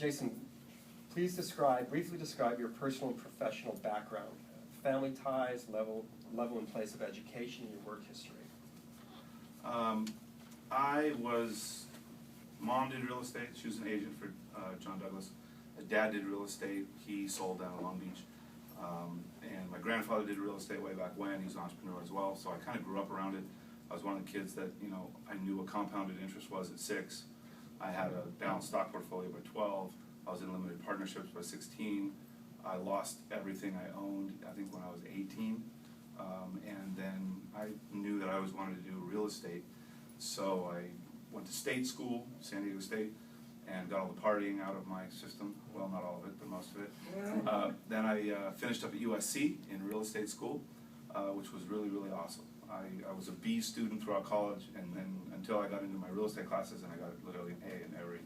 Jason, please briefly describe your personal and professional background, family ties, level and place of education, and your work history. Mom did real estate. She was an agent for John Douglas. My dad did real estate. He sold down in Long Beach. And my grandfather did real estate way back when. He was an entrepreneur as well, so I kind of grew up around it. I was one of the kids that, I knew what compounded interest was at 6. I had a balanced stock portfolio by 12. I was in limited partnerships by 16. I lost everything I owned, I think, when I was 18. And then I knew that I always wanted to do real estate. So I went to state school, San Diego State, and got all the partying out of my system. Well, not all of it, but most of it. Then I finished up at USC in real estate school, which was really, really awesome. I was a B student throughout college, and then until I got into my real estate classes, and I got literally an A in every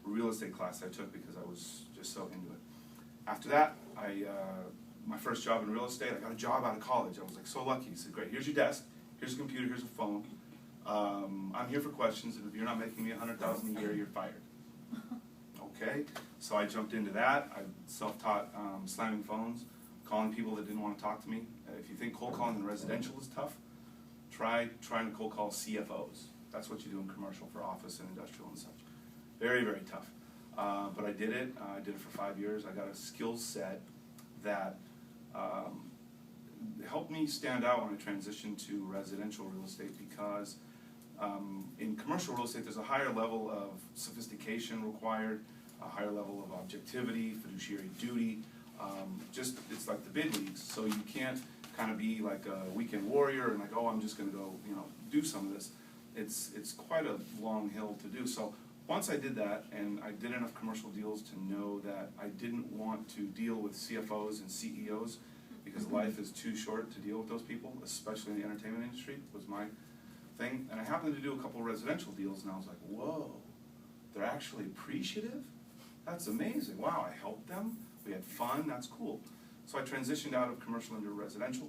real estate class I took because I was just so into it. After that, my first job in real estate, I got a job out of college. I was like so lucky. He said, great, here's your desk, here's a computer, here's a phone. I'm here for questions, and if you're not making me $100,000 a year, you're fired. Okay, so I jumped into that. I self-taught slamming phones, calling people that didn't want to talk to me. If you think cold calling in residential is tough, try trying to cold call CFOs. That's what you do in commercial for office and industrial and such. Very, very tough. But I did it. I did it for 5 years. I got a skill set that helped me stand out when I transitioned to residential real estate because in commercial real estate there's a higher level of sophistication required, a higher level of objectivity, fiduciary duty. It's like the big leagues, so you can't kind of be like a weekend warrior and like, oh, I'm just going to go, do some of this. It's quite a long hill to do. So once I did that, and I did enough commercial deals to know that I didn't want to deal with CFOs and CEOs because life is too short to deal with those people, especially in the entertainment industry, was my thing. And I happened to do a couple of residential deals, and I was like, whoa, they're actually appreciative? That's amazing. Wow, I helped them. We had fun. That's cool. So I transitioned out of commercial into residential,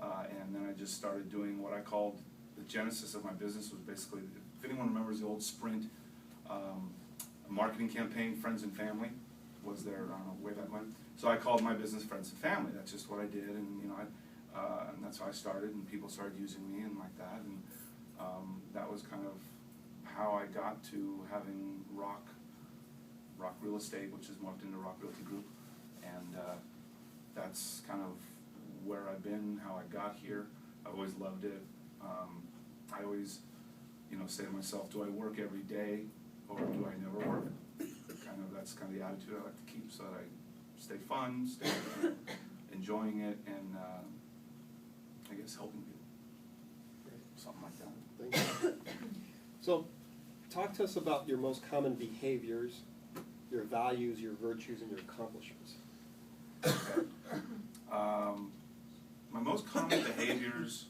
and then I just started doing what I called the genesis of my business. Was basically, if anyone remembers the old Sprint marketing campaign, Friends and Family, was there, I don't know, way back when. So I called my business Friends and Family. That's just what I did, and and that's how I started, and people started using me and like that, and that was kind of how I got to having Rock Real Estate, which is morphed into Rock Realty Group, and that's kind of where I've been, how I got here. I've always loved it. I always, say to myself, do I work every day or do I never work? That's kind of the attitude I like to keep, so that I stay fun, stay enjoying it, and I guess helping people. Something like that. Thank you. So, talk to us about your most common behaviors, your values, your virtues, and your accomplishments. Okay. My most common behaviors,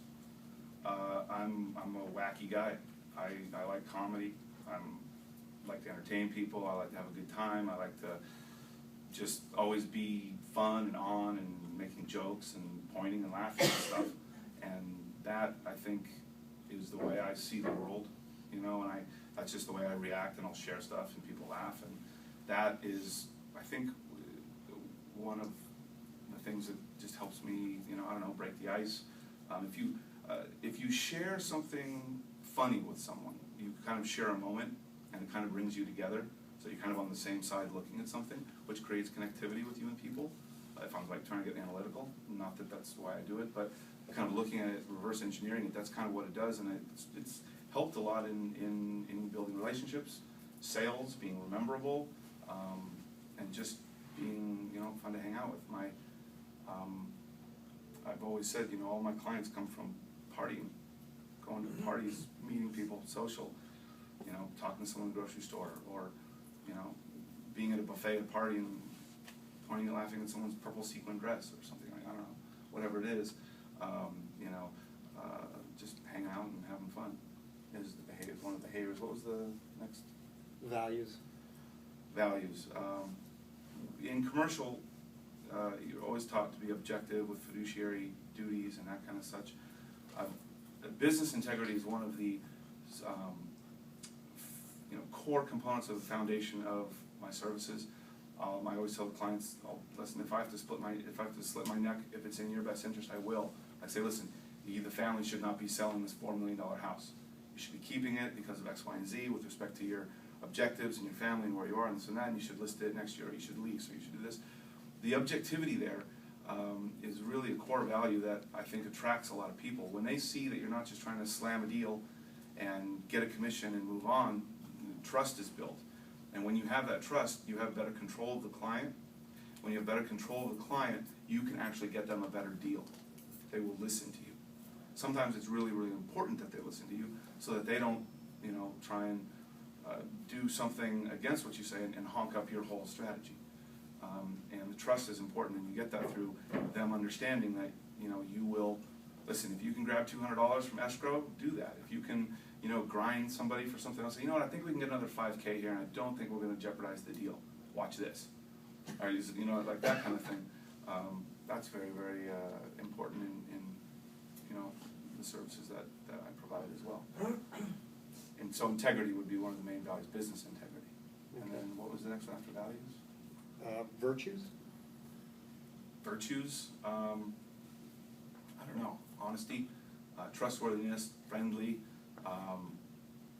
I'm a wacky guy. I like comedy. I like to entertain people. I like to have a good time. I like to just always be fun and on and making jokes and pointing and laughing and stuff. And that, I think, is the way I see the world, and that's just the way I react, and I'll share stuff and people laugh, and that is, I think, one of the things that just helps me, break the ice. If you share something funny with someone, you kind of share a moment, and it kind of brings you together, so you're kind of on the same side looking at something, which creates connectivity with you and people. If I'm like trying to get analytical, not that that's why I do it, but kind of looking at it, reverse engineering it, that's kind of what it does, and it's helped a lot in building relationships, sales, being rememberable, and just being fun to hang out with. I've always said all my clients come from partying, going to parties, meeting people, social, talking to someone in the grocery store, or being at a buffet at a party and pointing and laughing at someone's purple sequin dress or something, I don't know, whatever it is. Just hanging out and having fun is one of the behaviors. What was the next? Values. Values. In commercial, you're always taught to be objective with fiduciary duties and that kind of such. Business integrity is one of the core components of the foundation of my services. I always tell the clients, oh, listen, if I have to slip my neck, if it's in your best interest, I will. I say, listen, the family should not be selling this $4 million house. You should be keeping it because of X, Y, and Z with respect to your objectives and your family and where you are and this and that, and you should list it next year, or you should lease, or you should do this. The objectivity there is really a core value that I think attracts a lot of people. When they see that you're not just trying to slam a deal and get a commission and move on, trust is built. And when you have that trust, you have better control of the client. When you have better control of the client, you can actually get them a better deal. They will listen to you. Sometimes it's really, really important that they listen to you so that they don't, try and do something against what you say and honk up your whole strategy. And the trust is important, and you get that through them understanding that, you will, listen, if you can grab $200 from escrow, do that. If you can, grind somebody for something else, say, I think we can get another $5K here, and I don't think we're gonna jeopardize the deal. Watch this. Or, like that kind of thing. That's very, very important in the services that I provide as well. And so integrity would be one of the main values, business integrity. And then what was the next one after values? Virtues? Virtues, I don't know, honesty, trustworthiness, friendly,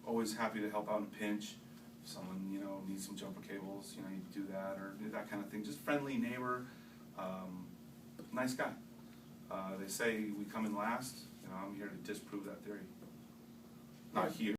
always happy to help out in a pinch. If someone, needs some jumper cables, you do that, or that kind of thing. Just friendly neighbor, nice guy. They say we come in last, I'm here to disprove that theory. Not here.